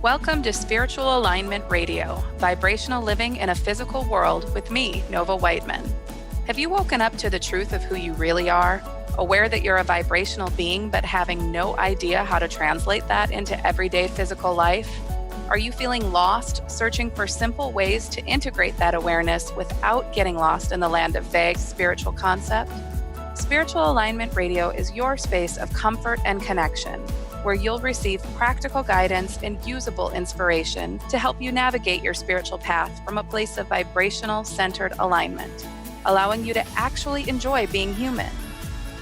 Welcome to Spiritual Alignment Radio, vibrational living in a physical world with me, Nova Wightman. Have you woken up to the truth of who you really are? Aware that you're a vibrational being, but having no idea how to translate that into everyday physical life? Are you feeling lost, searching for simple ways to integrate that awareness without getting lost in the land of vague spiritual concept? Spiritual Alignment Radio is your space of comfort and connection, where you'll receive practical guidance and usable inspiration to help you navigate your spiritual path from a place of vibrational centered alignment, allowing you to actually enjoy being human.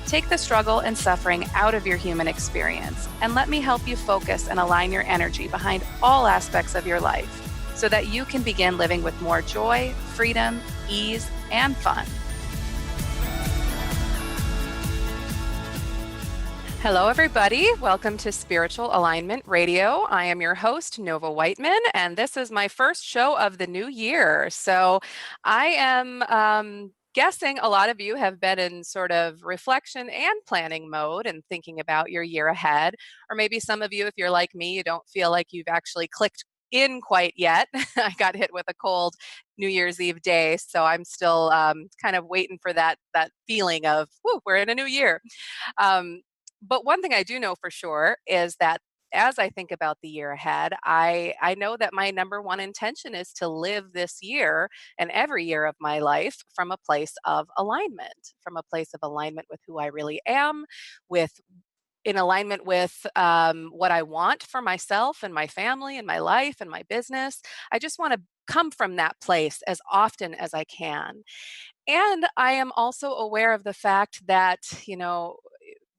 Take the struggle and suffering out of your human experience and let me help you focus and align your energy behind all aspects of your life so that you can begin living with more joy, freedom, ease, and fun. Hello, everybody. Welcome to Spiritual Alignment Radio. I am your host, Nova Wightman, and this is my first show of the new year. So I am guessing a lot of you have been in sort of reflection and planning mode and thinking about your year ahead. Or maybe some of you, if you're like me, you don't feel like you've actually clicked in quite yet. I got hit with a cold New Year's Eve day, so I'm still kind of waiting for that feeling of, whoo, we're in a new year. But one thing I do know for sure is that as I think about the year ahead, I know that my number one intention is to live this year and every year of my life from a place of alignment, with who I really am, in alignment with what I want for myself and my family and my life and my business. I just want to come from that place as often as I can. And I am also aware of the fact that,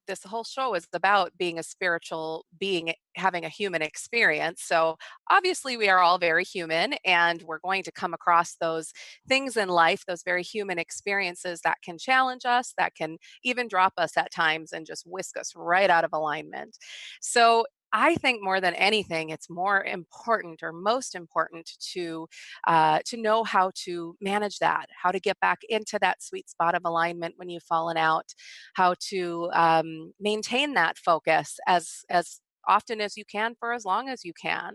this whole show is about being a spiritual being having a human experience. So obviously we are all very human and we're going to come across those things in life, those very human experiences that can challenge us, that can even drop us at times and just whisk us right out of alignment. So I think more than anything, it's more important or most important to know how to manage that, how to get back into that sweet spot of alignment when you've fallen out, how to maintain that focus as often as you can for as long as you can.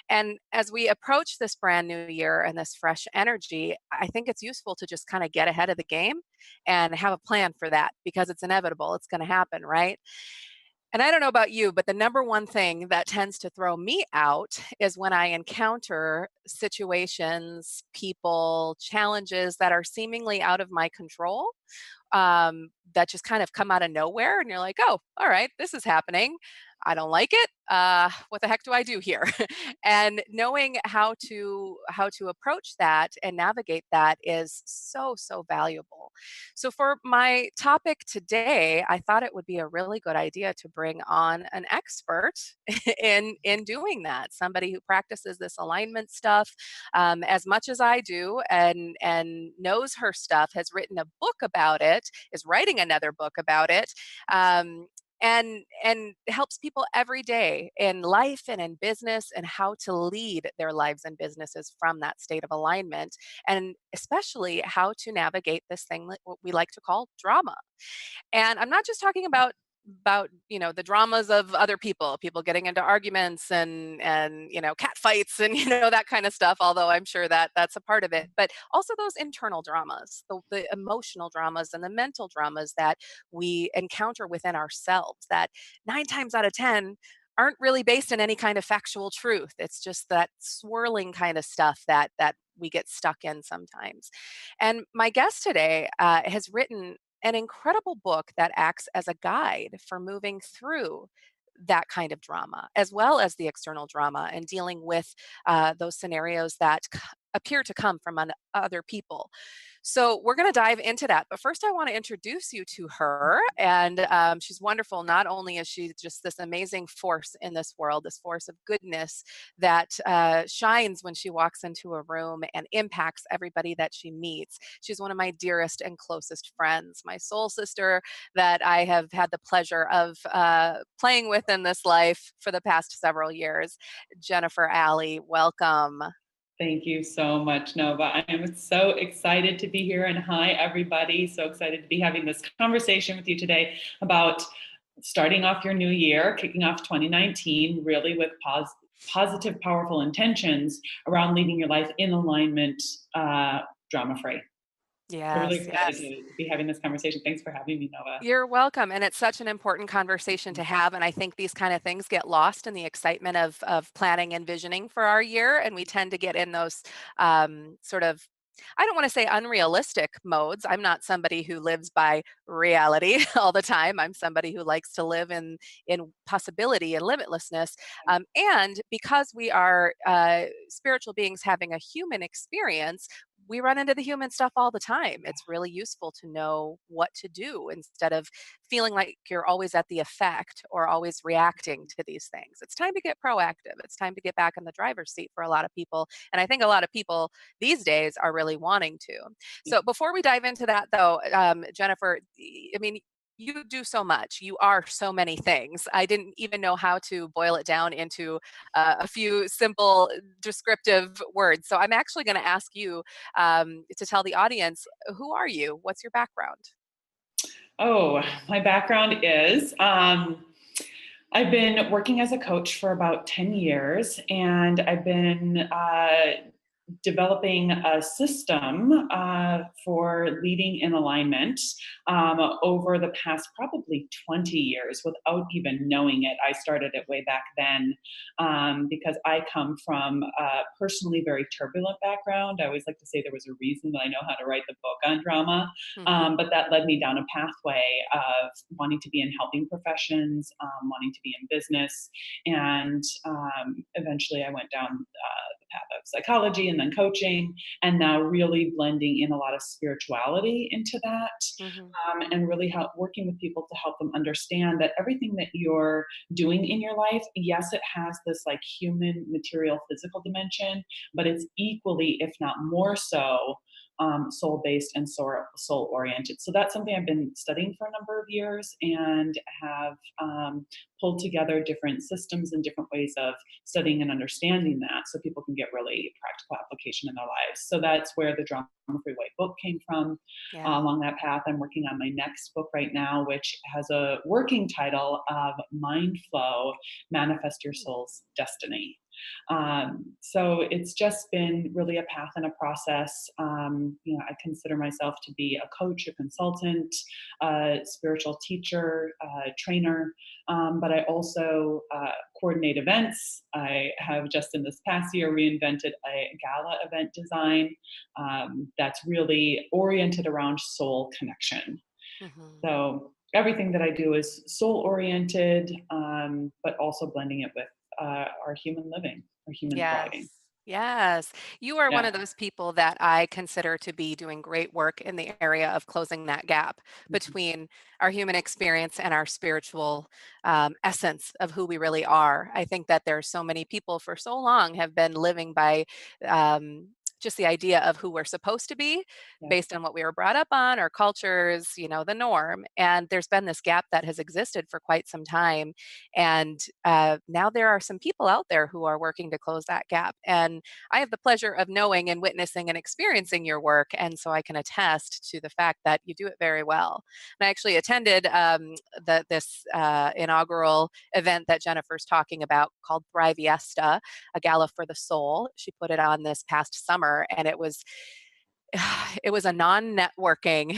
And as we approach this brand new year and this fresh energy, I think it's useful to just kind of get ahead of the game and have a plan for that because it's inevitable. It's going to happen, right? And I don't know about you, but the number one thing that tends to throw me out is when I encounter situations, people, challenges that are seemingly out of my control, that just kind of come out of nowhere. And you're like, oh, all right, this is happening. I don't like it. What the heck do I do here? And knowing how to approach that and navigate that is so valuable. So for my topic today, I thought it would be a really good idea to bring on an expert in doing that. Somebody who practices this alignment stuff as much as I do and knows her stuff, has written a book about it, is writing another book about it. And helps people every day in life and in business and how to lead their lives and businesses from that state of alignment, and especially how to navigate this thing that what we like to call drama. And I'm not just talking about the dramas of other people getting into arguments and cat fights and that kind of stuff, although I'm sure that that's a part of it, but also those internal dramas, the emotional dramas and the mental dramas that we encounter within ourselves that 9 times out of 10 aren't really based in any kind of factual truth. It's just that swirling kind of stuff that we get stuck in sometimes. And my guest today has written an incredible book that acts as a guide for moving through that kind of drama, as well as the external drama and dealing with those scenarios that appear to come from other people. So we're going to dive into that. But first, I want to introduce you to her. And she's wonderful. Not only is she just this amazing force in this world, this force of goodness that shines when she walks into a room and impacts everybody that she meets. She's one of my dearest and closest friends, my soul sister that I have had the pleasure of playing with in this life for the past several years. Jennifer Alley, welcome. Thank you so much, Nova. I am so excited to be here, and hi, everybody. So excited to be having this conversation with you today about starting off your new year, kicking off 2019, really with positive, powerful intentions around leading your life in alignment, drama free. So really Yes, excited yes. to be having this conversation. Thanks for having me, Nova. You're welcome. And it's such an important conversation to have. And I think these kind of things get lost in the excitement of planning and visioning for our year. And we tend to get in those sort of, I don't want to say unrealistic modes. I'm not somebody who lives by reality all the time. I'm somebody who likes to live in possibility and limitlessness. And because we are spiritual beings having a human experience, we run into the human stuff all the time. It's really useful to know what to do instead of feeling like you're always at the effect or always reacting to these things. It's time to get proactive. It's time to get back in the driver's seat for a lot of people. And I think a lot of people these days are really wanting to. So before we dive into that, though, Jennifer, I mean, you do so much. You are so many things. I didn't even know how to boil it down into a few simple descriptive words. So I'm actually going to ask you to tell the audience, who are you? What's your background? Oh, my background is I've been working as a coach for about 10 years, and I've been developing a system for leading in alignment over the past probably 20 years without even knowing it. I started it way back then because I come from a personally very turbulent background. I always like to say there was a reason that I know how to write the book on drama, Mm-hmm. but that led me down a pathway of wanting to be in helping professions, wanting to be in business, and eventually I went down path of psychology and then coaching, and now really blending in a lot of spirituality into that, Mm-hmm. and really working with people to help them understand that everything that you're doing in your life, yes, it has this like human, material, physical dimension, but it's equally, if not more so, soul based and soul oriented. So that's something I've been studying for a number of years, and have pulled together different systems and different ways of studying and understanding that so people can get really practical application in their lives. So that's where the Drama Free White book came from. Yeah. Along that path, I'm working on my next book right now, which has a working title of Mind Flow, Manifest Your Soul's Destiny. So it's just been really a path and a process. I consider myself to be a coach, a consultant, a spiritual teacher, trainer, but I also coordinate events. I have just in this past year reinvented a gala event design that's really oriented around soul connection. Mm-hmm. So everything that I do is soul oriented, but also blending it with our human living, our human Yes. thriving. Yes. You are one Yeah. of those people that I consider to be doing great work in the area of closing that gap Mhm. between our human experience and our spiritual essence of who we really are. I think that there are so many people for so long have been living by um, just the idea of who we're supposed to be Yeah. based on what we were brought up on, our cultures, the norm. And there's been this gap that has existed for quite some time. And now there are some people out there who are working to close that gap. And I have the pleasure of knowing and witnessing and experiencing your work. And so I can attest to the fact that you do it very well. And I actually attended this inaugural event that Jennifer's talking about called Thriviesta, a gala for the soul. She put it on this past summer, and it was a non-networking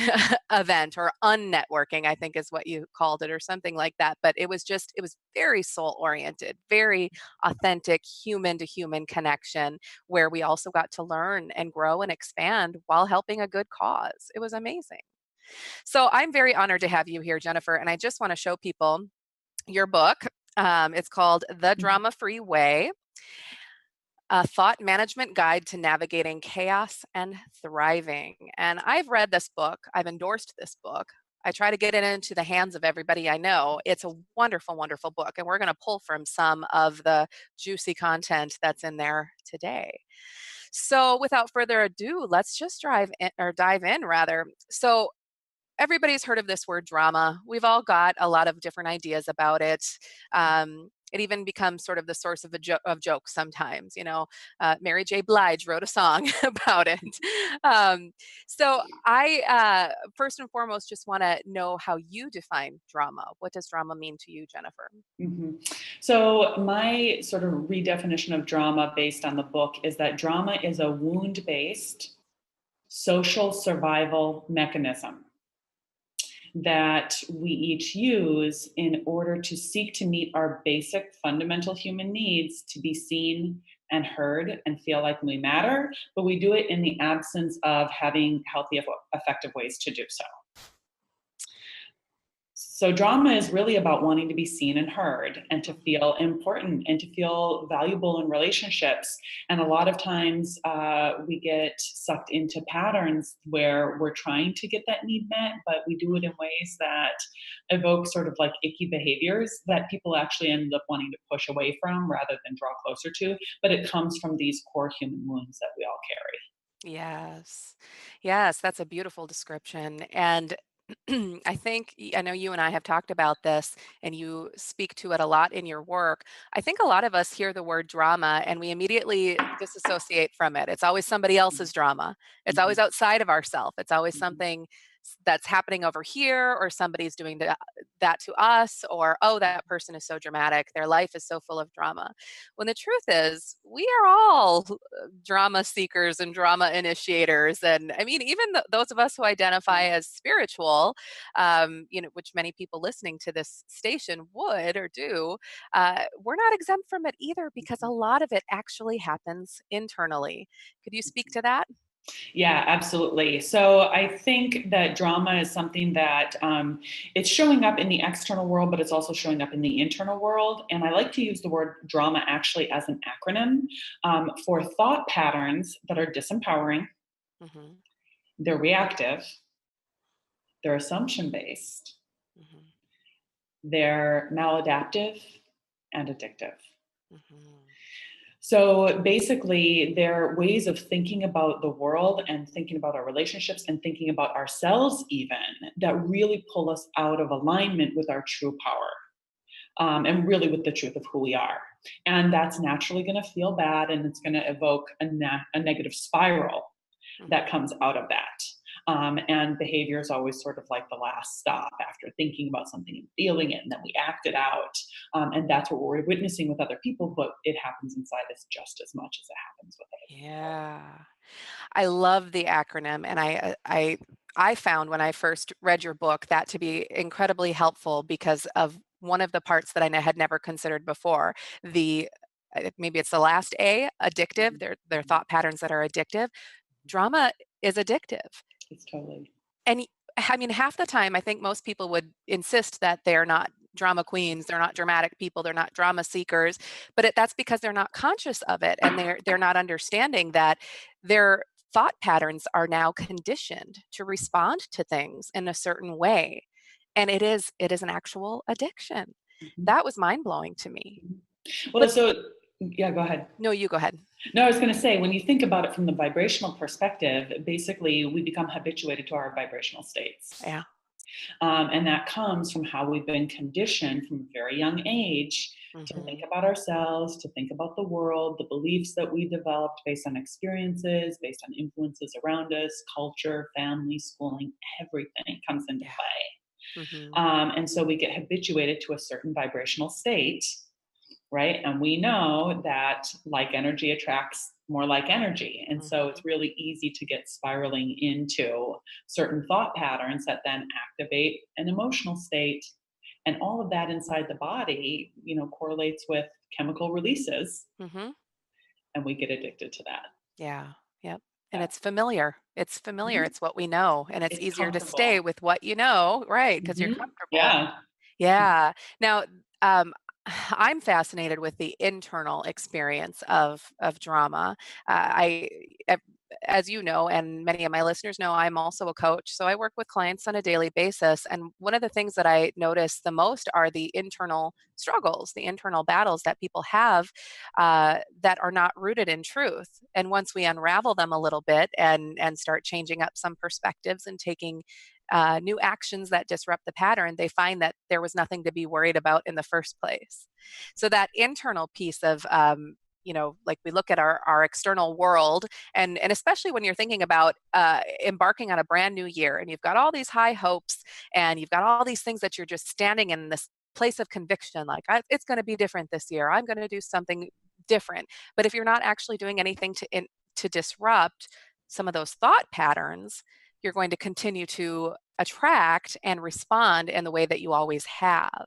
event, or unnetworking, I think is what you called it, or something like that. But it was very soul oriented, very authentic human to human connection, where we also got to learn and grow and expand while helping a good cause. It was amazing. So I'm very honored to have you here, Jennifer. And I just want to show people your book. It's called The Mhm. Drama Free Way, a thought management guide to navigating chaos and thriving. And I've read this book, I've endorsed this book. I try to get it into the hands of everybody I know. It's a wonderful, wonderful book. And we're going to pull from some of the juicy content that's in there today. So without further ado, let's just dive in rather. So everybody's heard of this word drama. We've all got a lot of different ideas about it. it even becomes sort of the source of of jokes sometimes. Mary J. Blige wrote a song about it. Um, so I first and foremost just want to know how you define drama. What does drama mean to you, Jennifer? Mhm. So, my sort of redefinition of drama based on the book is that drama is a wound based social survival mechanism that we each use in order to seek to meet our basic fundamental human needs to be seen and heard and feel like we matter, but we do it in the absence of having healthy, effective ways to do so. So, drama is really about wanting to be seen and heard and to feel important and to feel valuable in relationships. And a lot of times we get sucked into patterns where we're trying to get that need met, but we do it in ways that evoke sort of like icky behaviors that people actually end up wanting to push away from rather than draw closer to. But it comes from these core human wounds that we all carry. Yes. Yes, that's a beautiful description. And I know you and I have talked about this, and you speak to it a lot in your work. I think a lot of us hear the word drama and we immediately disassociate from it. It's always somebody else's drama. It's always Mhm, outside of ourselves. It's always mhm, something that's happening over here, or somebody's doing that to us, or, oh, that person is so dramatic. Their life is so full of drama. When the truth is, we are all drama seekers and drama initiators. And I mean, even those of us who identify mhm, as spiritual, which many people listening to this station would or do, we're not exempt from it either, because a mhm, lot of it actually happens internally. Could you speak mhm. to that? Yeah, absolutely. So I think that drama is something that it's showing up in the external world, but it's also showing up in the internal world. And I like to use the word drama actually as an acronym for thought patterns that are disempowering, Hmm. they're reactive, they're assumption based, Hmm. they're maladaptive, and addictive. Hmm. So basically, they're ways of thinking about the world and thinking about our relationships and thinking about ourselves, even that really pull us out of alignment with our true power and really with the truth of who we are. And that's naturally going to feel bad and it's going to evoke a negative spiral that Hmm. comes out of that. And behavior is always sort of like the last stop after thinking about something and feeling it, and then we act it out. And that's what we're witnessing with other people, but it happens inside us just as much as it happens with other people. Yeah. I love the acronym, and I found when I first read your book that to be incredibly helpful because of one of the parts that had never considered before. The Maybe it's the last A, addictive. Mhm, They're mhm, thought patterns that are addictive. Drama is addictive. It's totally. And I mean, half the time, I think most people would insist that they're not drama queens, they're not dramatic people, they're not drama seekers, but that's because they're not conscious of it, and they're not understanding that their thought patterns are now conditioned to respond to things in a certain way, and it is an actual addiction. Mhm, That was mind blowing to me. mhm. Well, Let's so yeah, go ahead. No, you go ahead. No, I was going to say, when you think about it from the vibrational perspective, basically we become habituated to our vibrational states. Yeah. And that comes from how we've been conditioned from a very young age to think Hmm. about ourselves, to think about the world, the beliefs that we developed based on experiences, based on influences around us, culture, family, schooling, everything comes into Yeah. play. Hmm. And so we get habituated to a certain vibrational state, right? And we know that like energy attracts more like energy. And so it's Hmm. really easy to get spiraling into certain thought patterns that then activate an emotional state. And all of that inside the body, correlates with chemical releases, Hmm. and we get addicted to that. Yeah. Yep. And Yeah. it's familiar. It's familiar. Mhm. It's what we know. And it's It's easier to stay comfortable. with what you know, right? Because you're Mhm. comfortable. Yeah. Yeah. Now, um, I'm fascinated with the internal experience of drama. I, as you know, and many of my listeners know, I'm also a coach. So I work with clients on a daily basis. And one of the things that I notice the most are the internal struggles, the internal battles that people have that are not rooted in truth. And once we unravel them a little bit and start changing up some perspectives and taking new actions that disrupt the pattern, they find that there was nothing to be worried about in the first place. So that internal piece of, like we look at our external world, and especially when you're thinking about embarking on a brand new year, and you've got all these high hopes, and you've got all these things that you're just standing in this place of conviction, like it's going to be different this year. I'm going to do something different. But if you're not actually doing anything to disrupt some of those thought patterns, you're going to continue to attract and respond in the way that you always have.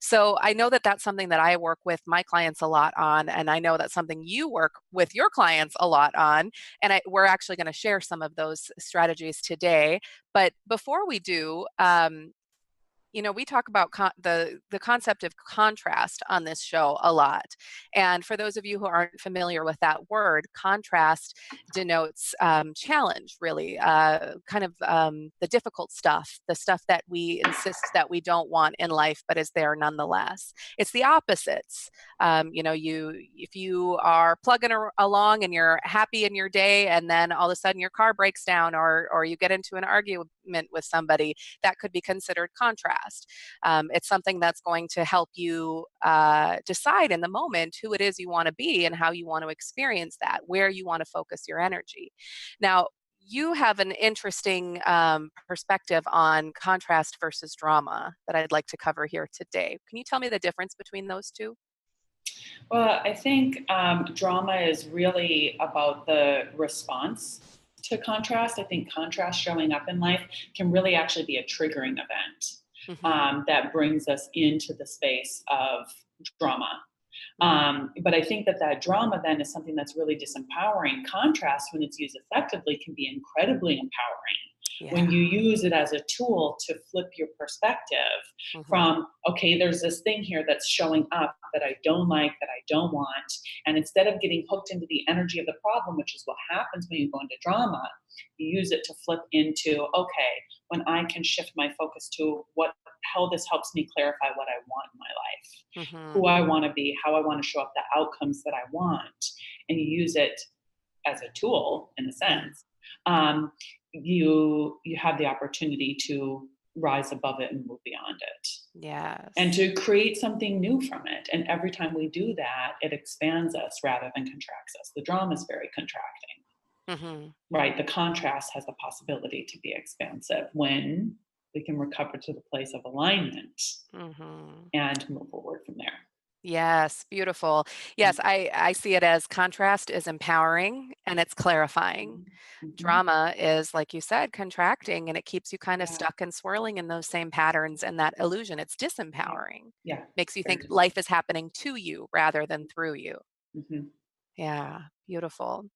So I know that that's something that I work with my clients a lot on, and I know that's something you work with your clients a lot on, and we're actually going to share some of those strategies today. But before we do, we talk about the concept of contrast on this show a lot. And for those of you who aren't familiar with that word, contrast denotes challenge, really, kind of the difficult stuff, the stuff that we insist that we don't want in life, but is there nonetheless. It's the opposites. If you are plugging along and you're happy in your day, and then all of a sudden your car breaks down, or you get into an argument with somebody, that could be considered contrast. It's something that's going to help you decide in the moment who it is you want to be and how you want to experience that, where you want to focus your energy. Now, you have an interesting perspective on contrast versus drama that I'd like to cover here today. Can you tell me the difference between those two? Well, I think drama is really about the response to contrast. I think contrast showing up in life can really actually be a triggering event that brings us into the space of drama. But I think that drama then is something that's really disempowering. Contrast, when it's used effectively, can be incredibly empowering. When you use it as a tool to flip your perspective from, okay, there's this thing here that's showing up that I don't like, that I don't want. And instead of getting hooked into the energy of the problem, which is what happens when you go into drama, you use it to flip into, okay, when I can shift my focus to how this helps me clarify what I want in my life, who I want to be, how I want to show up, the outcomes that I want. And you use it as a tool, in a sense. You have the opportunity to rise above it and move beyond it. Yes. And to create something new from it. And every time we do that, it expands us rather than contracts us. The drama is very contracting, right? The contrast has the possibility to be expansive when we can recover to the place of alignment and move forward from there. Yes, beautiful. Yes, I see it as contrast is empowering and it's clarifying. Drama is, like you said, contracting, and it keeps you kind of stuck and swirling in those same patterns and that illusion. It's disempowering. Yeah. Makes you think life is happening to you rather than through you. Yeah, beautiful.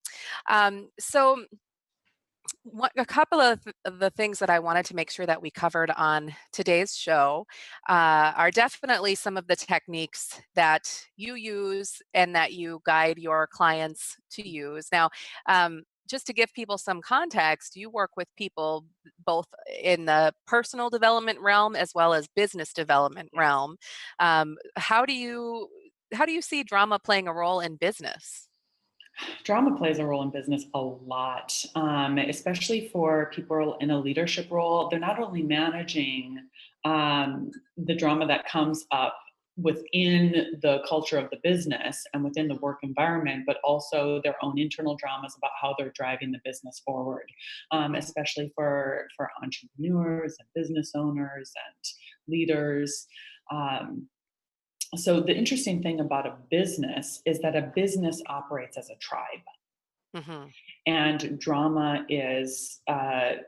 So a couple of the things that I wanted to make sure that we covered on today's show are definitely some of the techniques that you use and that you guide your clients to use. Now, just to give people some context, you work with people both in the personal development realm as well as business development realm. How do you see drama playing a role in business? Drama plays a role in business a lot, especially for people in a leadership role. They're not only managing the drama that comes up within the culture of the business and within the work environment, but also their own internal dramas about how they're driving the business forward, especially for entrepreneurs and business owners and leaders. So the interesting thing about a business is that a business operates as a tribe, and drama is a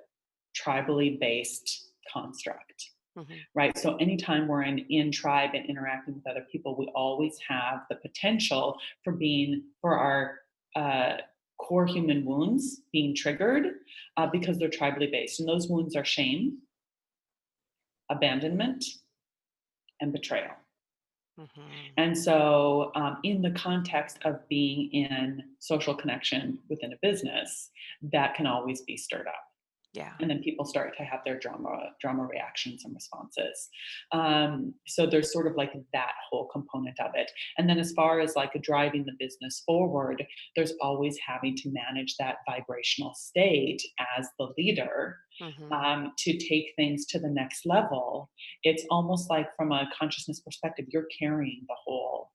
tribally based construct, right? So anytime we're in tribe and interacting with other people, we always have the potential for our core human wounds being triggered because they're tribally based, and those wounds are shame, abandonment, and betrayal. And so, in the context of being in social connection within a business, that can always be stirred up. Yeah. And then people start to have their drama reactions and responses. So there's sort of like that whole component of it. And then as far as like driving the business forward, there's always having to manage that vibrational state as the leader, Mm-hmm. to take things to the next level. It's almost like from a consciousness perspective, you're carrying the whole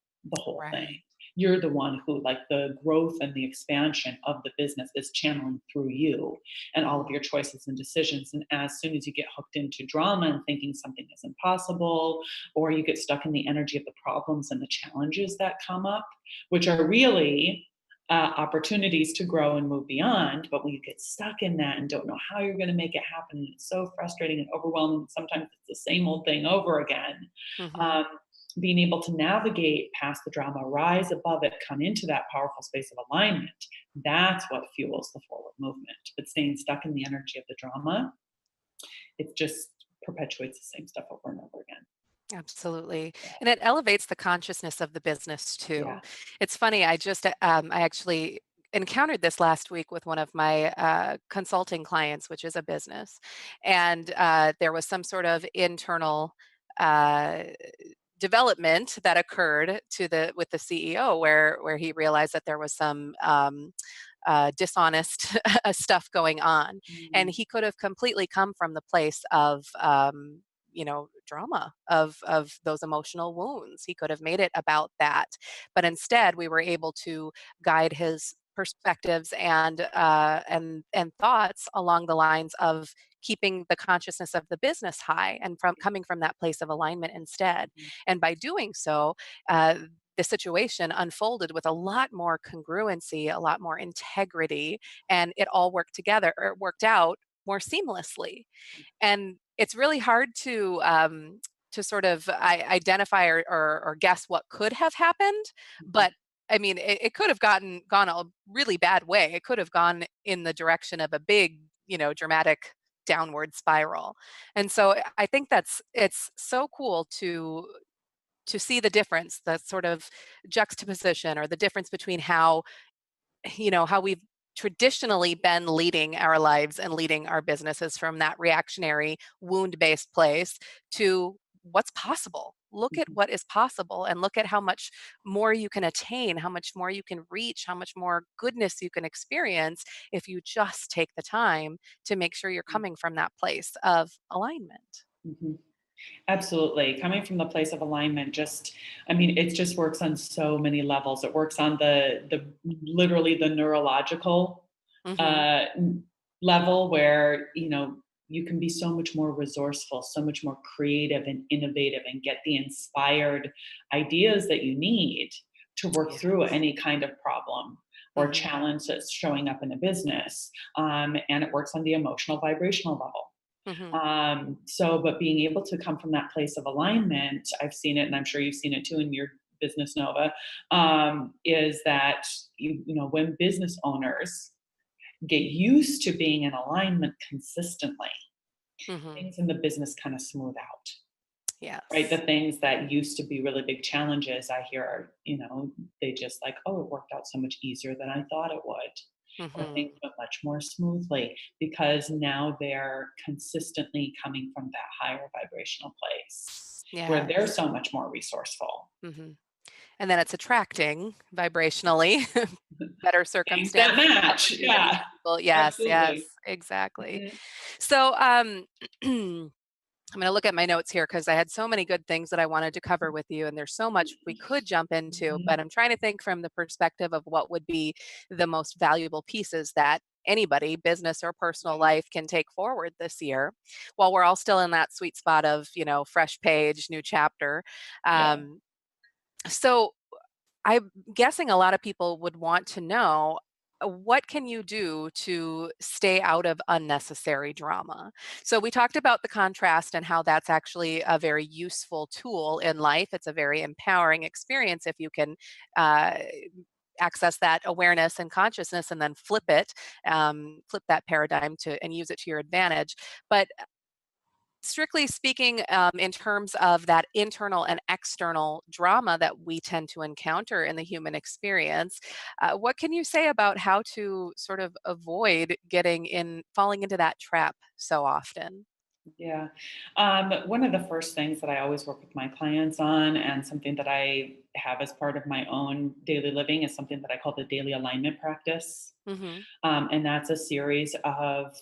thing. Right. You're the one who, like, the growth and the expansion of the business is channeling through you and all of Mm-hmm. your choices and decisions. And as soon as you get hooked into drama and thinking something is impossible, or you get stuck in the energy of the problems and the challenges that come up, which are really opportunities to grow and move beyond. But when you get stuck in that and don't know how you're going to make it happen, it's so frustrating and overwhelming. Sometimes it's the same old thing over again. Mm-hmm. Um, Being able to navigate past the drama, rise above it, come into that powerful space of alignment, that's what fuels the forward movement. But staying stuck in the energy of the drama, it just perpetuates the same stuff over and over again. Absolutely. Yeah. And it elevates the consciousness of the business too. Yeah. It's funny, I actually encountered this last week with one of my consulting clients, which is a business. And there was some sort of internal uh, development that occurred with the CEO where he realized that there was some dishonest stuff going on, and Mm, he could have completely come from the place of drama of those emotional wounds. He could have made it about that, but instead we were able to guide his perspectives and thoughts along the lines of keeping the consciousness of the business high and from coming from that place of alignment instead. mhm, And by doing so, uh, the situation unfolded with a lot more congruency, a lot more integrity, and it all worked together or worked out more seamlessly. And it's really hard to sort of identify or guess what could have happened, mhm, but I mean, it could have gone a really bad way. It could have gone in the direction of a big, dramatic downward spiral. And so I think it's so cool to see the difference, the sort of juxtaposition or the difference between how we've traditionally been leading our lives and leading our businesses from that reactionary wound-based place to what's possible. Look at mhm, what is possible and look at how much more you can attain, how much more you can reach, how much more goodness you can experience if you just take the time to make sure you're coming from that place of alignment. mhm. Absolutely. Coming from the place of alignment, just, I mean, it just works on so many levels. It works on the literally the neurological Mhm. uh, level where, you can be so much more resourceful, so much more creative and innovative, and get the inspired ideas that you need to work through Yes. any kind of problem or Mhm. challenge that's showing up in a business. And it works on the emotional vibrational level. Mhm. But being able to come from that place of alignment, I've seen it, and I'm sure you've seen it too in your business, Nova, is that when business owners get used to being in alignment consistently, Mhm. things in the business kind of smooth out. Right, the Yes. things that used to be really big challenges, I hear are, they just like, oh, it worked out so much easier than I thought it would, or Mhm. things went much more smoothly because now they're consistently coming from that higher vibrational place where they're Yes. so much more resourceful. Mhm. And then it's attracting vibrationally better Things that circumstances, match. opportunities, Yeah, people. Yes, yes, absolutely. exactly. Mhm. So, I'm going to look at my notes here because I had so many good things that I wanted to cover with you, and there's so much we could jump into. But Mhm. I'm trying to think from the perspective of what would be the most valuable pieces that anybody, business or personal Yeah, life, can take forward this year, while we're all still in that sweet spot of fresh page, new chapter. yeah. Um, so I'm guessing a lot of people would want to know, what can you do to stay out of unnecessary drama? So we talked about the contrast and how that's actually a very useful tool in life. It's a very empowering experience if you can uh, access that awareness and consciousness and then flip that paradigm to and use it to your advantage. But strictly speaking, in terms of that internal and external drama that we tend to encounter in the human experience, what can you say about how to sort of avoid falling into that trap so often? Yeah. One of the first things that I always work with my clients on, and something that I have as part of my own daily living, is something that I call the daily alignment practice. Hmm. And that's a series of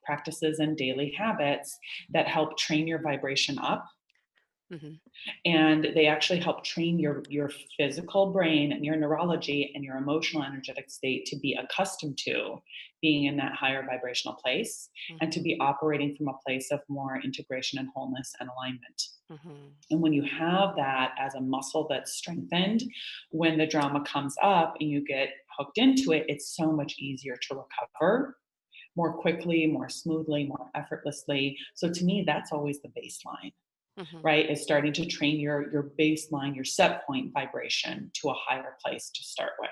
practices and daily habits that help train your vibration up, Hmm. and they actually help train your physical brain and your neurology and your emotional energetic state to be accustomed to being in that higher vibrational place, and to Hmm. be operating from a place of more integration and wholeness and alignment. Hmm. And when you have that as a muscle that's strengthened, when the drama comes up and you get hooked into it, it's so much easier to recover more quickly, more smoothly, more effortlessly. So to me, that's always the baseline, Hmm. right? Is starting to train your baseline, your set point vibration to a higher place to start with.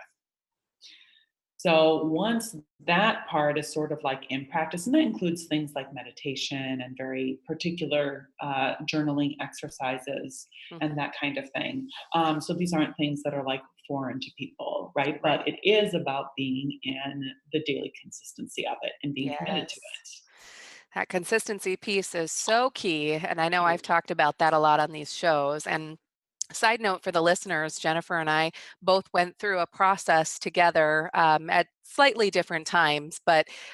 So once that part is sort of like in practice, and that includes things like meditation and very particular journaling exercises and Hmm. that kind of thing. So these aren't things that are like foreign to people, right? But Right. it is about being in the daily consistency of it and being committed to Yes. it. That consistency piece is so key. And I know I've Huge. talked about that a lot on these shows. And side note for the listeners, Jennifer and I both went through a process together at slightly different times,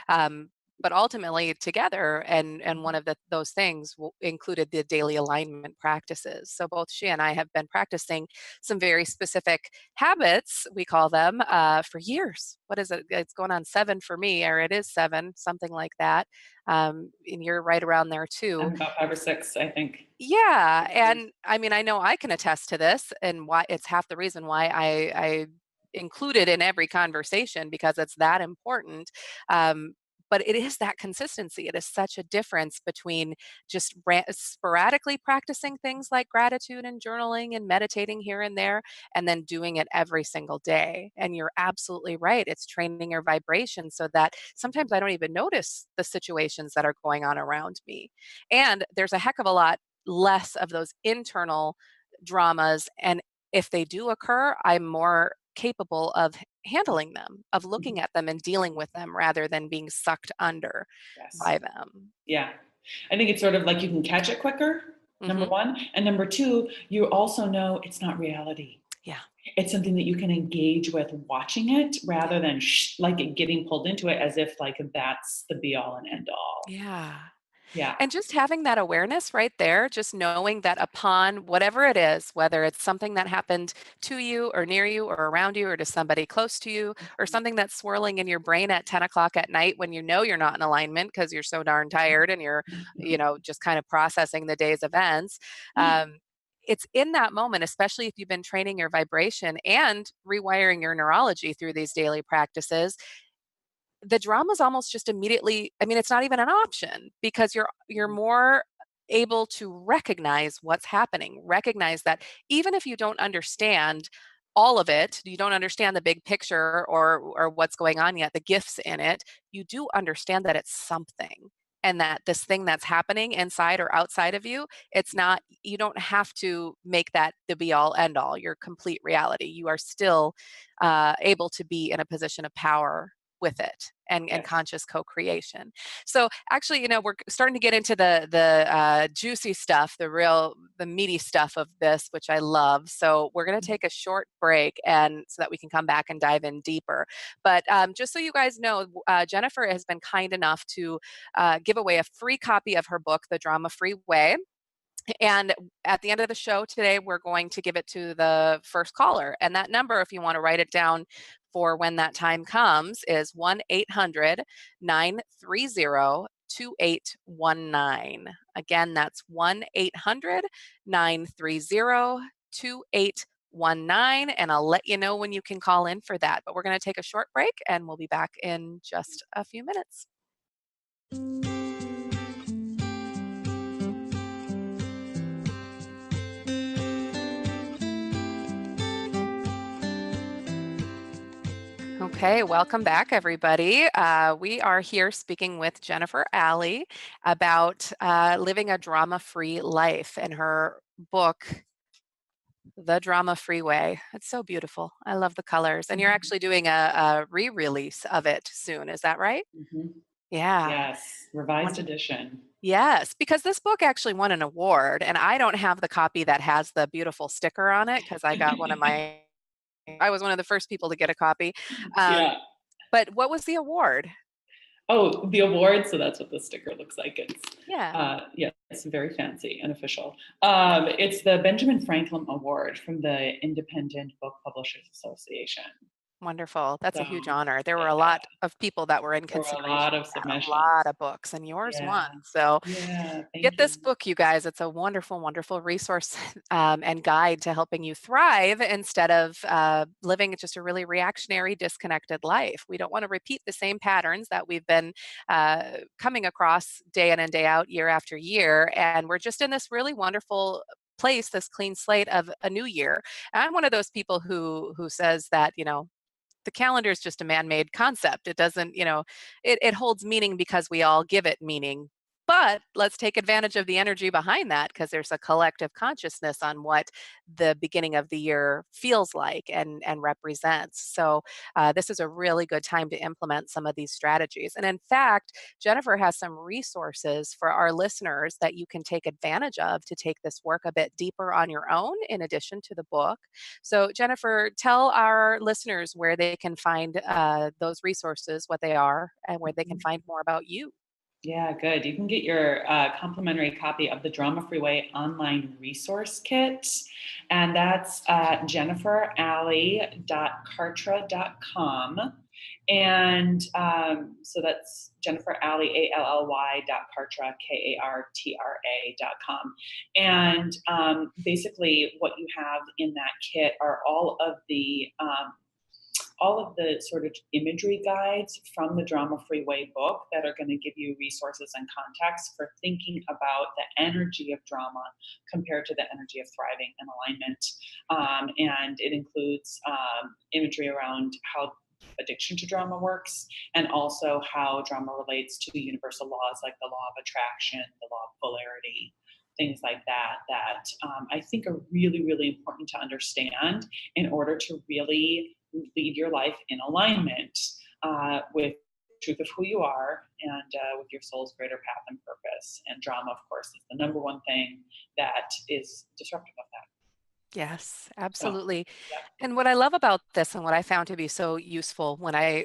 um, but ultimately together. And one Mhm. of those things included the daily alignment practices. So both she and I have been practicing some very specific habits, we call them, for years. What is it? It's going on 7 for me, or it is 7, something like that. And you're right around there too. I'm about 5 or 6, I think. Yeah, 6 years. and I mean, I know I can attest to this, and why it's half the reason why I include it in every conversation, because it's that important. Um, but it is that consistency. It is such a difference between just sporadically practicing things like gratitude and journaling and meditating here and there, and then doing it every single day. And you're absolutely right. It's training your vibration so that sometimes I don't even notice the situations that are going on around me. And there's a heck of a lot less of those internal dramas. And if they do occur, I'm more capable of handling them, of looking Mhm. at them and dealing with them rather than being sucked under Yes. by them. Yeah. I think it's sort of like you can catch it quicker, number Hmm. one. And number two, you also know it's not reality. Yeah. It's something that you can engage with watching it, Yeah. rather than like it getting pulled into it as if like that's the be all and end all. Yeah. Yeah. And just having that awareness right there, just knowing that upon whatever it is, whether it's something that happened to you or near you or around you or to somebody close to you, or something that's swirling in your brain at 10 o'clock at night when you know you're not in alignment because you're so darn tired and you're, just kind of processing the day's events. Um, it's in that moment, especially if you've been training your vibration and rewiring your neurology through these daily practices, the drama's almost just immediately, I mean, it's not even an option because you're more able to recognize what's happening. Recognize that even if you don't understand all of it, you don't understand the big picture or what's going on yet, the gifts in it, you do understand that it's something. And that this thing that's happening inside or outside of you, it's not, you don't have to make that the be all end all, your complete reality. You are still able to be in a position of power with it and Yes. conscious co-creation. So actually, we're starting to get into the juicy stuff, the meaty stuff of this, which I love. So we're going to take a short break and so that we can come back and dive in deeper. But just so you guys know, Jennifer has been kind enough to give away a free copy of her book, The Drama Free Way. And at the end of the show today, we're going to give it to the first caller. And that number, if you want to write it down for when that time comes, is 1-800-930-2819. Again, that's 1-800-930-2819. And I'll let you know when you can call in for that. But we're going to take a short break and we'll be back in just a few minutes. Okay, welcome back, everybody. We are here speaking with Jennifer Alley about living a drama-free life and her book, The Drama-Free Way. It's so beautiful. I love the colors. And you're Mhm. actually doing a re-release of it soon. Is that right? Mhm. Yeah. Yes, revised Wonderful. edition. Yes, because this book actually won an award, and I don't have the copy that has the beautiful sticker on it because I was one of the first people to get a copy. Yeah. But what was the award? Oh, the award, so that's what the sticker looks like. Yeah. Yeah, it's very fancy and official. It's the Benjamin Franklin Award from the Independent Book Publishers Association. Wonderful. That's So, a huge honor. There were a yeah, lot of people that were in there were a consideration lot of for that, a submissions. lot of books, and yours Yeah, won. So yeah, get thank this you. book, you guys. It's a wonderful, wonderful resource and guide to helping you thrive instead of living just a really reactionary, disconnected life. We don't want to repeat the same patterns that we've been coming across day in and day out, year after year. And we're just in this really wonderful place, this clean slate of a new year. And I'm one of those people who says that, the calendar is just a man-made concept. It doesn't, it holds meaning because we all give it meaning. But let's take advantage of the energy behind that because there's a collective consciousness on what the beginning of the year feels like and represents. So this is a really good time to implement some of these strategies. And in fact, Jennifer has some resources for our listeners that you can take advantage of to take this work a bit deeper on your own, in addition to the book. So, Jennifer, tell our listeners where they can find those resources, what they are, and where they can Mhm. find more about you. Yeah, good. You can get your complimentary copy of the Drama Freeway online resource kit, and that's jenniferalley.kartra.com. And so that's Jennifer Alley,Ally.Kartra, Kartra.com. And basically, what you have in that kit are all of the sort of imagery guides from the Drama Free Way book that are going to give you resources and context for thinking about the energy of drama compared to the energy of thriving and alignment. And it includes imagery around how addiction to drama works and also how drama relates to universal laws like the law of attraction, the law of polarity, things like that, that I think are really, really important to understand in order to really lead your life in alignment with the truth of who you are and with your soul's greater path and purpose. And drama, of course, is the number one thing that is disruptive of that. Yes, So, absolutely. yeah. And what I love about this and what I found to be so useful when I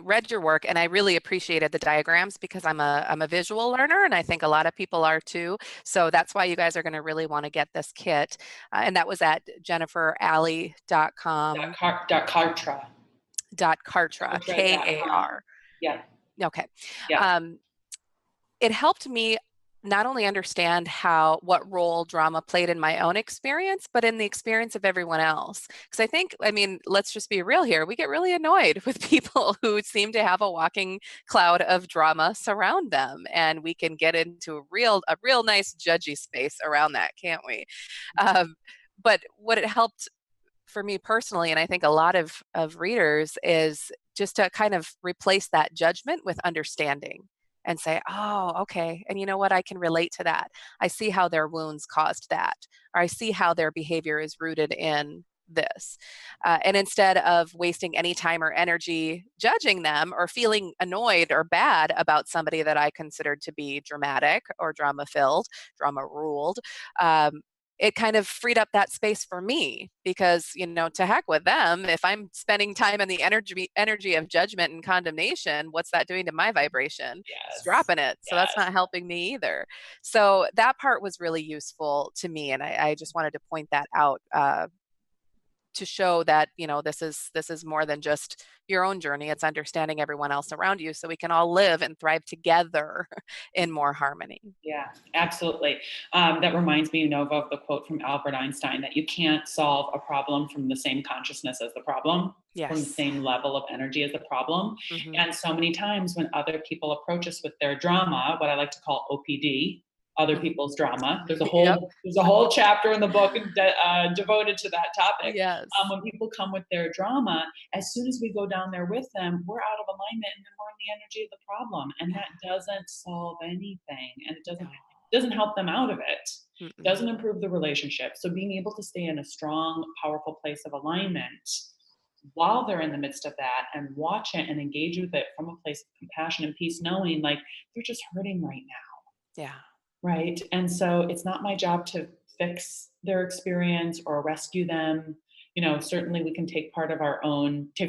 read your work, and I really appreciated the diagrams because I'm a visual learner, and I think a lot of people are too. So that's why you guys are going to really want to get this kit. And that was at jenniferalley.com Kartra. Kartra, Kartra.com. K-A-R. Yeah. Okay. Yeah. Um, it helped me not only understand what role drama played in my own experience, but in the experience of everyone else. Because I mean, let's just be real here. We get really annoyed with people who seem to have a walking cloud of drama surround them, and we can get into a real nice judgy space around that, can't we? Um, but what it helped for me personally, and I think a lot of readers, is just to kind of replace that judgment with understanding and say, oh, okay. And you know what? I can relate to that. I see how their wounds caused that, or I see how their behavior is rooted in this. And instead of wasting any time or energy judging them or feeling annoyed or bad about somebody that I considered to be dramatic or drama filled, drama ruled, um, it kind of freed up that space for me because, to heck with them. If I'm spending time in the energy of judgment and condemnation, what's that doing to my vibration? It's Yes. dropping it. So that's Yes. not helping me either. So that part was really useful to me. And I just wanted to point that out to show that, this is more than just your own journey. It's understanding everyone else around you so we can all live and thrive together in more harmony. Yeah, absolutely. That reminds me, Nova, of the quote from Albert Einstein that you can't solve a problem from the same consciousness as the problem, from the Yes. same level of energy as the problem. Hmm. And so many times when other people approach us with their drama, what I like to call OPD, other Mhm. people's drama. Yep. There's a whole chapter in the book devoted to that topic. Yes. When people come with their drama, as soon as we go down there with them, we're out of alignment and then we're in the energy of the problem, and Yeah. that doesn't solve anything, and it No. doesn't help them out of it. Mm-mm. Doesn't improve the relationship. So being able to stay in a strong, powerful place of alignment while they're in the midst of that and watch it and engage with it from a place of compassion and peace, knowing like they're just hurting right now. Yeah. Right. And so it's not my job to fix their experience or rescue them. Certainly we can take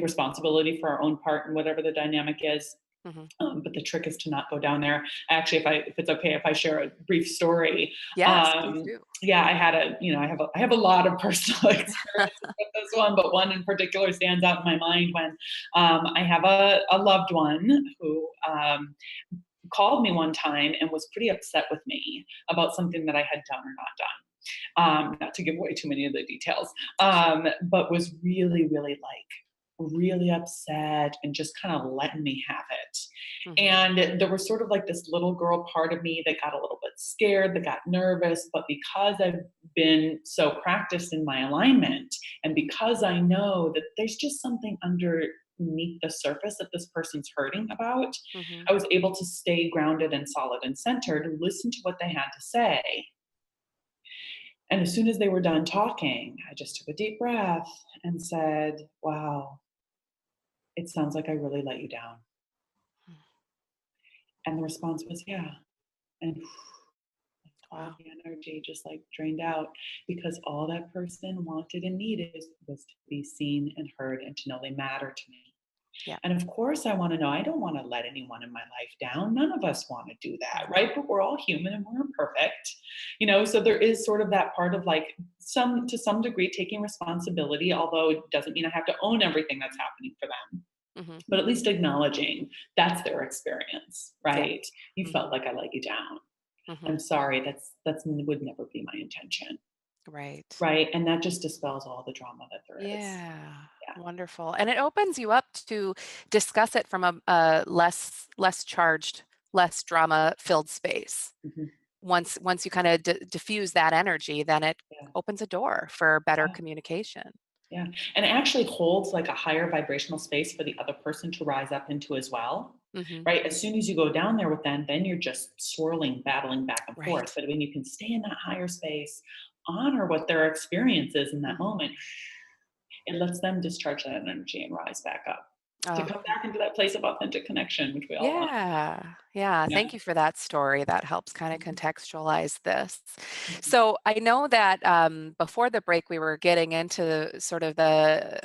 responsibility for our own part in whatever the dynamic is. Mhm. But the trick is to not go down there. Actually, if it's okay, if I share a brief story. Yes, please do. Yeah, I have a lot of personal experiences with this one, but one in particular stands out in my mind when I have a loved one who called me one time and was pretty upset with me about something that I had done or not done. Not to give away too many of the details, but was really, really really upset and just kind of letting me have it. Mhm. And there was sort of like this little girl part of me that got a little bit scared, that got nervous. But because I've been so practiced in my alignment, and because I know that there's just something underneath the surface that this person's hurting about, Mhm. I was able to stay grounded and solid and centered, listen to what they had to say. And as soon as they were done talking, I just took a deep breath and said, "Wow, it sounds like I really let you down." And the response was, "Yeah." And all Wow. the energy just like drained out, because all that person wanted and needed was to be seen and heard and to know they matter to me. Yeah. And of course, I want to know, I don't want to let anyone in my life down. None of us want to do that, Mhm. right? But we're all human and we're imperfect, so there is sort of that part of like to some degree taking responsibility, although it doesn't mean I have to own everything that's happening for them, Mhm. but at least acknowledging that's their experience, Yeah. right? You felt Mhm. like I let you down. I'm Mhm. sorry. That's would never be my intention, Right. right? And that just dispels all the drama that there is. Yeah. Yeah. Wonderful. And it opens you up to discuss it from a less charged, less drama-filled space. Mhm. Once you kinda diffuse that energy, then it Yeah. opens a door for better Yeah. communication. Yeah. And it actually holds like a higher vibrational space for the other person to rise up into as well. Mhm. Right. As soon as you go down there with them, then you're just swirling, battling back and forth. Right. But when you can stay in that higher space, honor what their experience is in that Mhm. moment, it lets them discharge that energy and rise back up to Oh, come back into that place of authentic connection, which we all want. yeah. Yeah, Yeah. thank you for that story. That helps kinda Mhm. contextualize this. Mhm. So, I know that, before the break, we were getting into sort of the,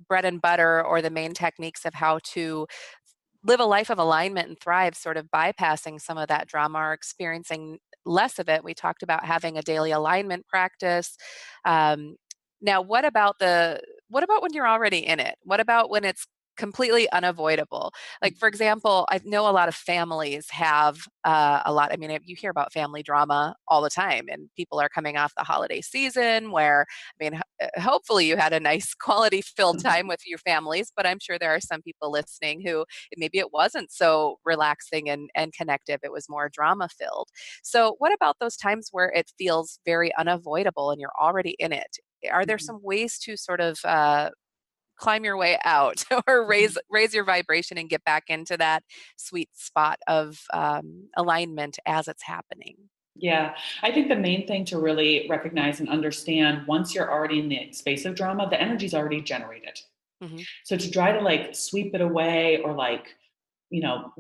bread and butter or the main techniques of how to live a life of alignment and thrive, sort of bypassing some of that drama or experiencing less of it. We talked about having a daily alignment practice. Um, now, what about when you're already in it? What about when it's completely unavoidable? Like, for example, I know a lot of families have a lot. I mean, you hear about family drama all the time, and people are coming off the holiday season where, I mean, hopefully you had a nice quality filled time with your families, but I'm sure there are some people listening who maybe it wasn't so relaxing and connective. It was more drama filled. So, what about those times where it feels very unavoidable and you're already in it? Are there Mhm. some ways to sort of climb your way out or Mhm. raise your vibration and get back into that sweet spot of alignment as it's happening? Yeah, I think the main thing to really recognize and understand, once you're already in the space of drama, the energy's already generated. Hmm. So to try to like sweep it away or like, you know,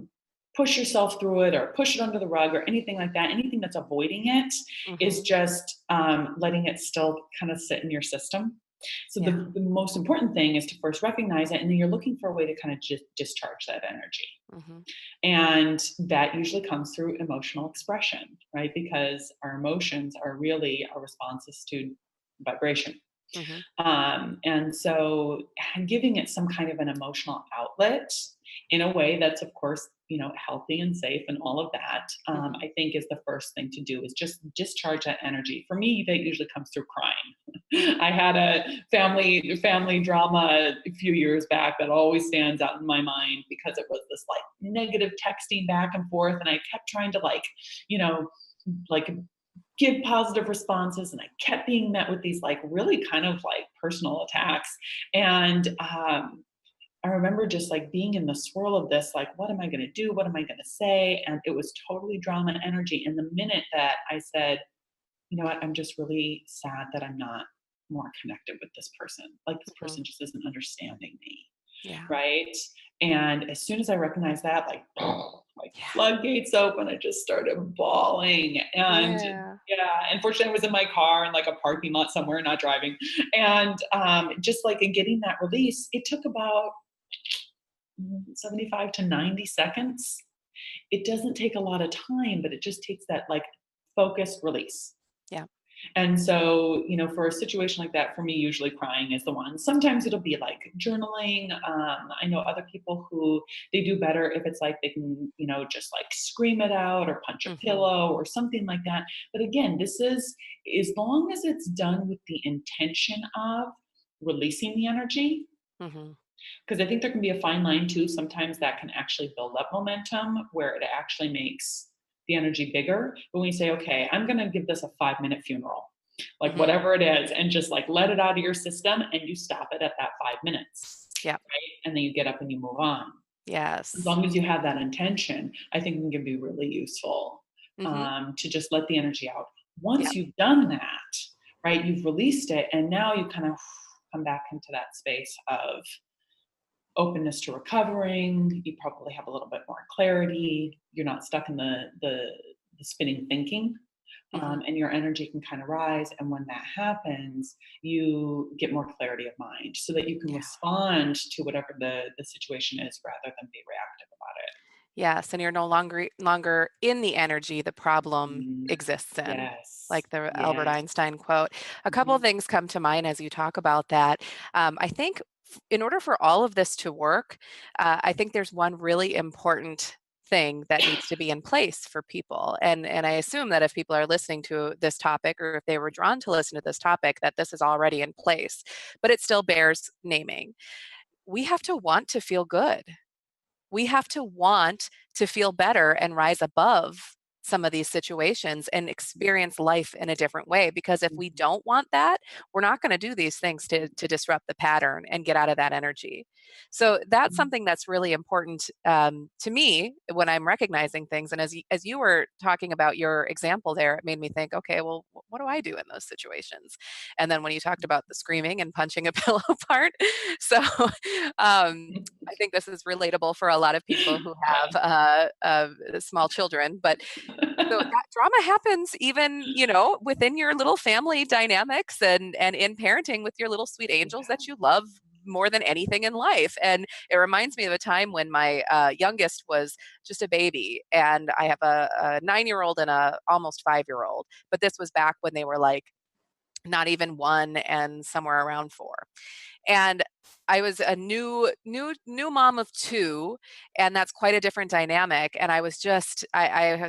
push yourself through it or push it under the rug or anything like that, anything that's avoiding it is Hmm. just letting it still kind of sit in your system. So Yeah. the most important thing is to first recognize it, and then you're looking for a way to kind of just discharge that energy. Hmm. And that usually comes through emotional expression, right? Because our emotions are really our responses to vibration. Hmm. And so giving it some kind of an emotional outlet in a way that's, of course, healthy and safe and all of that, Mhm. I think is the first thing to do is just discharge that energy. For me, that usually comes through crying. I had a family drama a few years back that always stands out in my mind because it was this like negative texting back and forth, and I kept trying to you know, like give positive responses, and I kept being met with these like really kind of like personal attacks. And I remember just like being in the swirl of this, like, what am I going to do? What am I going to say? And it was totally drama energy. And the minute that I said, you know what, I'm just really sad that I'm not more connected with this person, like this Mhm. person just isn't understanding me, Yeah. right? And as soon as I recognized that, like, like Yeah. floodgates open, I just started bawling. And Yeah. yeah, unfortunately, I was in my car in like a parking lot somewhere, not driving. And just like in getting that release, it took about 75 to 90 seconds. It doesn't take a lot of time, but it just takes that like focused release. Yeah. And so, for a situation like that, for me, usually crying is the one. Sometimes it'll be like journaling. I know other people who they do better if it's like they can, just like scream it out or punch a Mhm. pillow or something like that. But again, this is as long as it's done with the intention of releasing the energy, Mhm. because I think there can be a fine line too. Sometimes that can actually build up momentum where it actually makes the energy bigger. But when you say, okay, I'm going to give this a 5 minute funeral, like Mhm. whatever it is, and just like let it out of your system and you stop it at that 5 minutes, Yeah. right? And then you get up and you move on. As Yes. long as you have that intention, I think it can be really useful Mhm. to just let the energy out. Yeah. Once you've done that, right, you've released it, and now you kind of come back into that space of openness to recovering. You probably have a little bit more clarity. You're not stuck in the spinning thinking, Mhm. and your energy can kind of rise. And when that happens, you get more clarity of mind, so that you can Yeah. respond to whatever the situation is rather than be reactive about it. Yes, and you're no longer in the energy the problem Mm, exists in, yes. like the Albert Yes. Einstein quote. A couple of Mhm. things come to mind as you talk about that. I think in order for all of this to work, I think there's one really important thing that needs to be in place for people. And I assume that if people are listening to this topic, or if they were drawn to listen to this topic, that this is already in place, but it still bears naming. We have to want to feel good. We have to want to feel better and rise above some of these situations and experience life in a different way, because if we Mhm. don't want that, we're not going to do these things to disrupt the pattern and get out of that energy. So that's Mhm. something that's really important to me when I'm recognizing things. And as you were talking about your example there, it made me think, okay, well, what do I do in those situations? And then when you talked about the screaming and punching a pillow part, so I think this is relatable for a lot of people who have small children. But so that drama happens even, within your little family dynamics and in parenting with your little sweet angels Yeah. that you love more than anything in life. And it reminds me of a time when my youngest was just a baby, and I have a 9-year old and a almost 5-year old. But this was back when they were like not even 1 and somewhere around 4. And I was a new mom of 2, and that's quite a different dynamic, and I was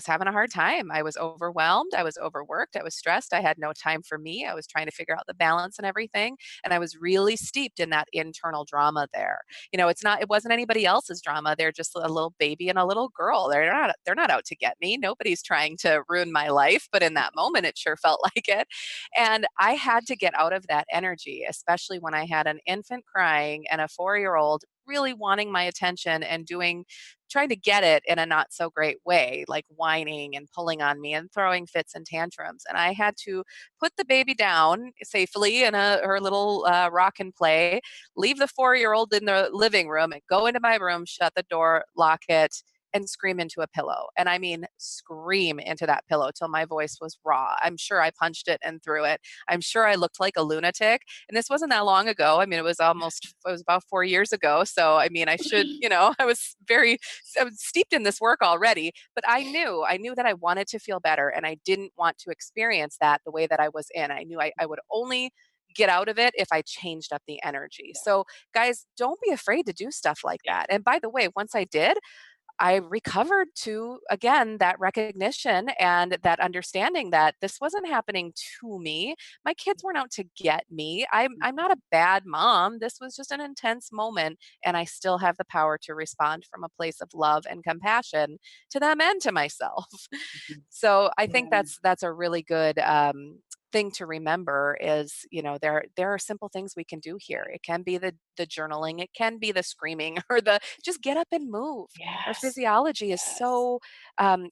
having a hard time. I was overwhelmed, I was overworked, I was stressed, I had no time for me, I was trying to figure out the balance and everything, and I was really steeped in that internal drama there. It wasn't anybody else's drama, they're just a little baby and a little girl. They're not out to get me, nobody's trying to ruin my life, but in that moment, it sure felt like it. And I had to get out of that energy, especially when I had an infant crying and a 4-year-old really wanting my attention and trying to get it in a not so great way, like whining and pulling on me and throwing fits and tantrums. And I had to put the baby down safely in her little rock and play, leave the 4-year-old in the living room, and go into my room, shut the door, lock it, and scream into a pillow. And I mean, scream into that pillow till my voice was raw. I'm sure I punched it and threw it. I'm sure I looked like a lunatic. And this wasn't that long ago. I mean, it was about 4 years ago. So, I mean, I was steeped in this work already, but I knew that I wanted to feel better, and I didn't want to experience that the way that I was in. I knew I would only get out of it if I changed up the energy. Yeah. So, guys, don't be afraid to do stuff like Yeah. that. And by the way, once I did, I recovered to, again, that recognition and that understanding that this wasn't happening to me. My kids weren't out to get me. I'm not a bad mom. This was just an intense moment, and I still have the power to respond from a place of love and compassion to them and to myself. Mhm. So I think Yeah. that's a really good thing to remember is, there are simple things we can do here. It can be the journaling, it can be the screaming, or the just get up and move. Our Yes. physiology is Yes. so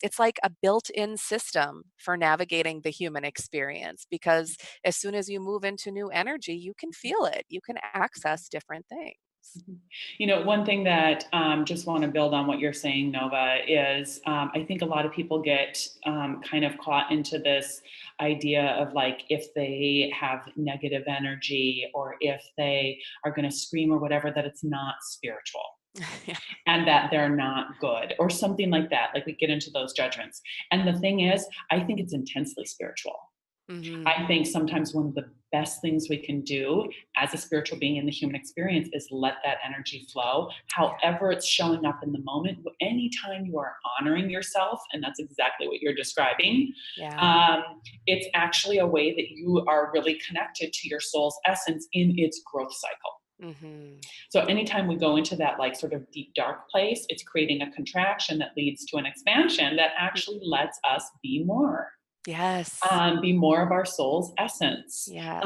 it's like a built-in system for navigating the human experience, because as soon as you move into new energy, you can feel it, you can access different things. Mhm. One thing that just want to build on what you're saying, Nova, is I think a lot of people get kind of caught into this idea of like if they have negative energy or if they are going to scream or whatever, that it's not spiritual Yeah. and that they're not good or something like that. Like we get into those judgments. And the thing is, I think it's intensely spiritual. Hmm. I think sometimes one of the best things we can do as a spiritual being in the human experience is let that energy flow, Yeah. however it's showing up in the moment. Anytime you are honoring yourself, and that's exactly what you're describing, Yeah. um, it's actually a way that you are really connected to your soul's essence in its growth cycle. Hmm. So anytime we go into that like sort of deep dark place, it's creating a contraction that leads to an expansion that actually lets us Yes. be more of our soul's essence. Yes.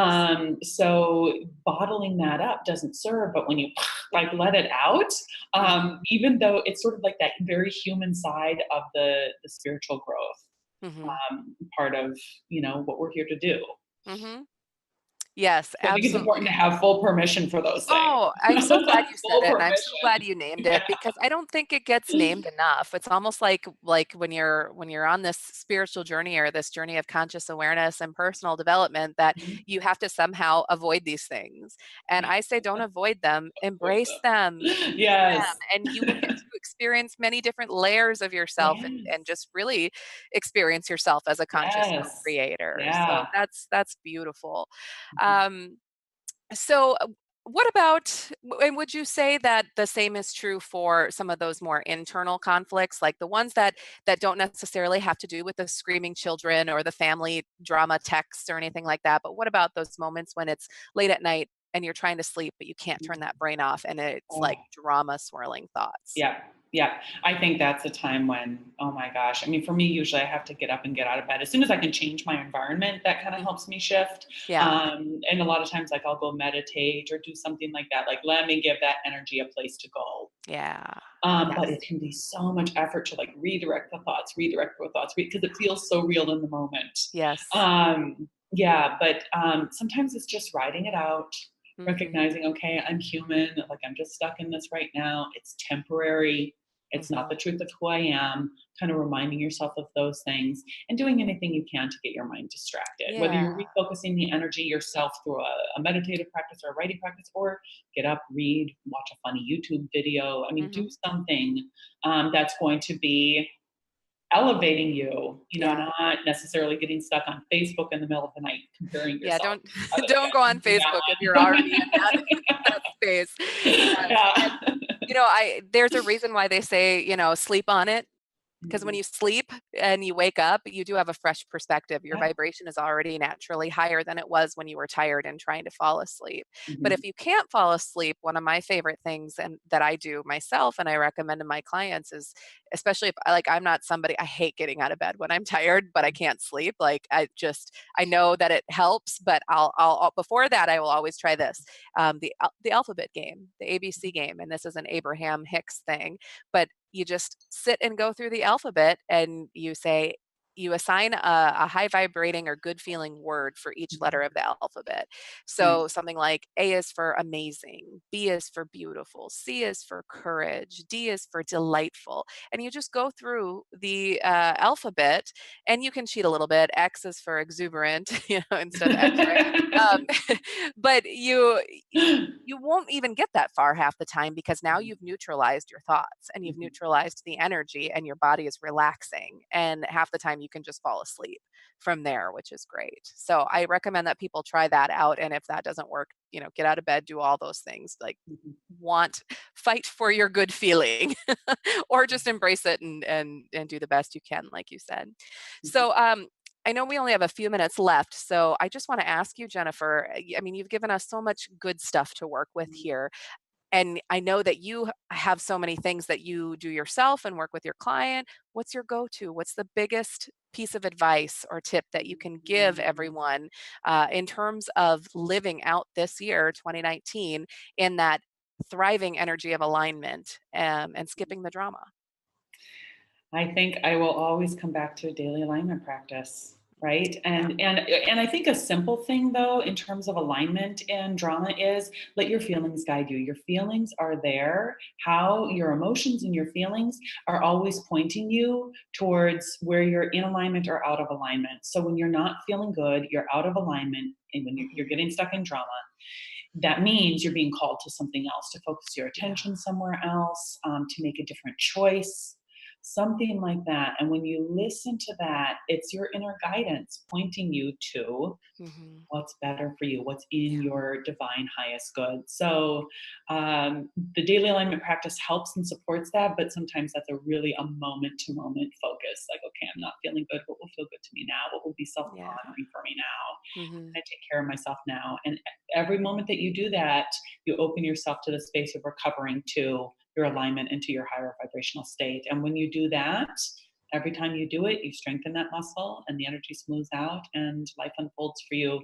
So bottling that up doesn't serve, but when you like let it out, Hmm. even though it's sort of like that very human side of the spiritual growth, Hmm. part of what we're here to do. Hmm. Yes, So I think it's important to absolutely. have full permission for those things. Oh, I'm so glad you said Full it, and I'm so glad permission. you named Yeah. it, because I don't think it gets named enough. It's almost like when you're on this spiritual journey, or this journey of conscious awareness and personal development, that Mhm. you have to somehow avoid these things. And I say don't avoid them, Avoid embrace them, them. be them, Yes. and you will get to experience many different layers of yourself, and Yes. just really experience yourself as a conscious Yes. co-creator. So Yeah. that's beautiful. Mhm. Um, so, what about, and would you say that the same is true for some of those more internal conflicts, like the ones that don't necessarily have to do with the screaming children or the family drama texts or anything like that? But what about those moments when it's late at night and you're trying to sleep, but you can't turn that brain off, and it's Oh. like drama swirling thoughts? Yeah, yeah. I think that's a time when, oh my gosh. I mean, for me, usually I have to get up and get out of bed. As soon as I can change my environment, that kind of Mhm. helps me shift. Yeah, And a lot of times, like I'll go meditate or do something like that. Like, let me give that energy a place to go. yeah, But yes, it can be so much effort to like redirect the thoughts, because it feels so real in the moment. yes. Yeah, but sometimes it's just riding it out, Hmm. recognizing, okay, I'm human, like I'm just stuck in this right now. It's temporary. It's not Hmm. the truth of who I am. Kind of reminding yourself of those things and doing anything you can to get your mind distracted. Whether Yeah. you're refocusing the energy yourself through a meditative practice or a writing practice, or get up, read, watch a funny YouTube video. I mean, do Hmm. something that's going to be elevating you, Yeah. not necessarily getting stuck on Facebook in the middle of the night comparing Yeah, yourself don't to other don't go on do Facebook if you're already in that that space. Yes, and, yeah. I there's a reason why they say, sleep on it, because when Mhm. you sleep and you wake up, you do have a fresh perspective. Your Yeah. vibration is already naturally higher than it was when you were tired and trying to fall asleep. But Mhm. if you can't fall asleep, one of my favorite things, and that I do myself and I recommend to my clients, is, especially if, like, I'm not somebody, I hate getting out of bed when I'm tired, but I can't sleep. Like, I know that it helps, but before that, I will always try this, the alphabet game, the ABC game, and this is an Abraham Hicks thing, but you just sit and go through the alphabet, and you assign a high vibrating or good feeling word for each letter Mhm. of the alphabet. So Nice. something like A is for amazing, B is for beautiful, C is for courage, D is for delightful. And you just go through the alphabet, and you can cheat a little bit. X is for exuberant, instead of X-ray. But you won't even get that far half the time, because now you've neutralized your thoughts and you've Mhm. neutralized the energy, and your body is relaxing, and half the time you can just fall asleep from there, which is great. So I recommend that people try that out, and if that doesn't work, get out of bed, do all those things, like Mhm. fight for your good feeling, or just embrace it and do the best you can, like you said. So, I know we only have a few minutes left, so I just want to ask you, Jennifer, I mean, you've given us so much good stuff to work with here. And I know that you have so many things that you do yourself and work with your client. What's your go-to? What's the biggest piece of advice or tip that you can give everyone in terms of living out this year, 2019, in that thriving energy of alignment and skipping the drama? I think I will always come back to a daily alignment practice, right? And I think a simple thing though, in terms of alignment and drama, is let your feelings guide you. Your feelings are there. How your emotions and your feelings are always pointing you towards where you're in alignment or out of alignment. So when you're not feeling good, you're out of alignment, and when you're getting stuck in drama, that means you're being called to something else, to focus your attention somewhere else, to make a different choice, something like that. And when you listen to that, it's your inner guidance pointing you to what's better for you, what's in your divine highest good. So the daily alignment practice helps and supports that, but sometimes that's a really a moment to moment focus. Like, okay, I'm not feeling good. What will feel good to me now? What will be self-honoring for me now? I take care of myself now. And every moment that you do that, you open yourself to the space of recovering to your alignment into your higher vibrational state. And when you do that, every time you do it, you strengthen that muscle and the energy smooths out and life unfolds for you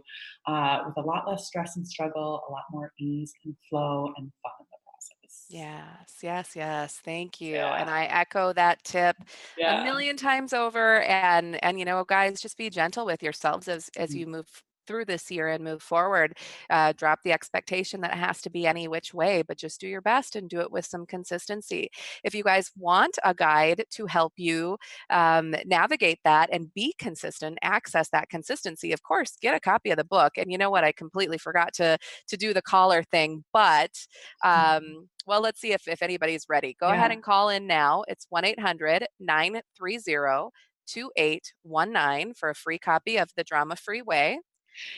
with a lot less stress and struggle, a lot more ease and flow and fun in the process. Yes, yes, yes. Thank you. Yeah. And I echo that tip a Yeah. million times over. And you know, guys, just be gentle with yourselves as you move through this year and move forward. Drop the expectation that it has to be any which way, but just do your best and do it with some consistency. If you guys want a guide to help you navigate that and be consistent, access that consistency, of course, get a copy of the book. And you know what? I completely forgot to do the caller thing, but well, let's see if anybody's ready. Go ahead and call in now. It's 1-800-930-2819 for a free copy of The Drama Free Way.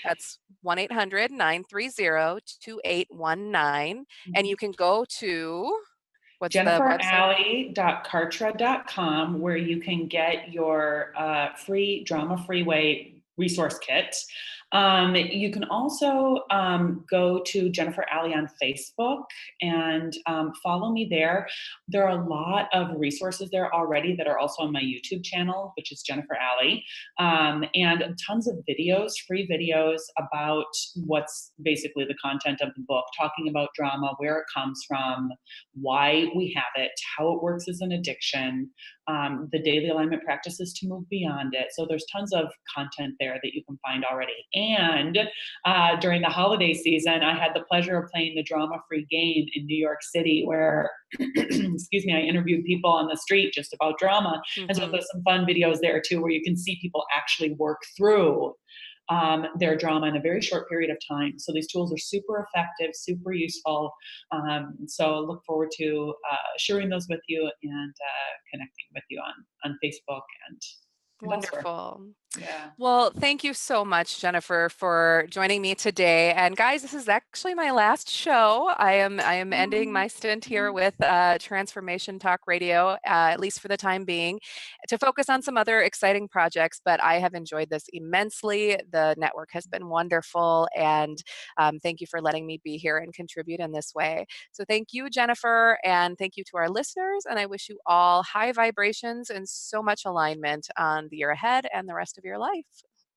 That's 1-800-930-2819. And you can go to, what's the website? JenniferAlley.Kartra.com, where you can get your free Drama Free Way resource kit. You can also go to Jennifer Alley on Facebook and follow me there. There are a lot of resources there already that are also on my YouTube channel, which is Jennifer Alley, and tons of videos, free videos about what's basically the content of the book, talking about drama, where it comes from, why we have it, how it works as an addiction, the daily alignment practices to move beyond it. So there's tons of content there that you can find already. And during the holiday season, I had the pleasure of playing the drama-free game in New York City, where, excuse me, I interviewed people on the street just about drama. And so there's some fun videos there too, where you can see people actually work through their drama in a very short period of time. So these tools are super effective, super useful. So look forward to sharing those with you and connecting with you on Facebook and elsewhere. Wonderful. Yeah. Well, thank you so much, Jennifer, for joining me today. And guys, this is actually my last show. I am ending my stint here with Transformation Talk Radio, at least for the time being, to focus on some other exciting projects. But I have enjoyed this immensely. The network has been wonderful, and thank you for letting me be here and contribute in this way. So thank you, Jennifer, and thank you to our listeners. And I wish you all high vibrations and so much alignment on the year ahead and the rest of your life.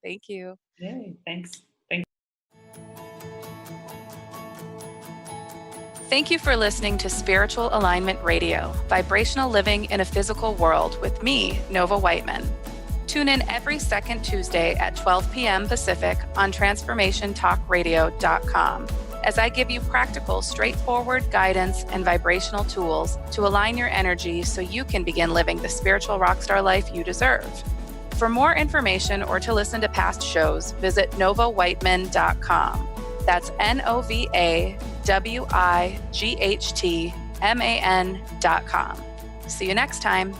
Thank you. Yay, thanks. Thank you for listening to Spiritual Alignment Radio, Vibrational Living in a Physical World with me, Nova Wightman. Tune in every second Tuesday at 12 p.m. Pacific on TransformationTalkRadio.com as I give you practical, straightforward guidance and vibrational tools to align your energy so you can begin living the spiritual rockstar life you deserve. For more information or to listen to past shows, visit novawightman.com. That's NOVAWIGHTMAN.com. See you next time.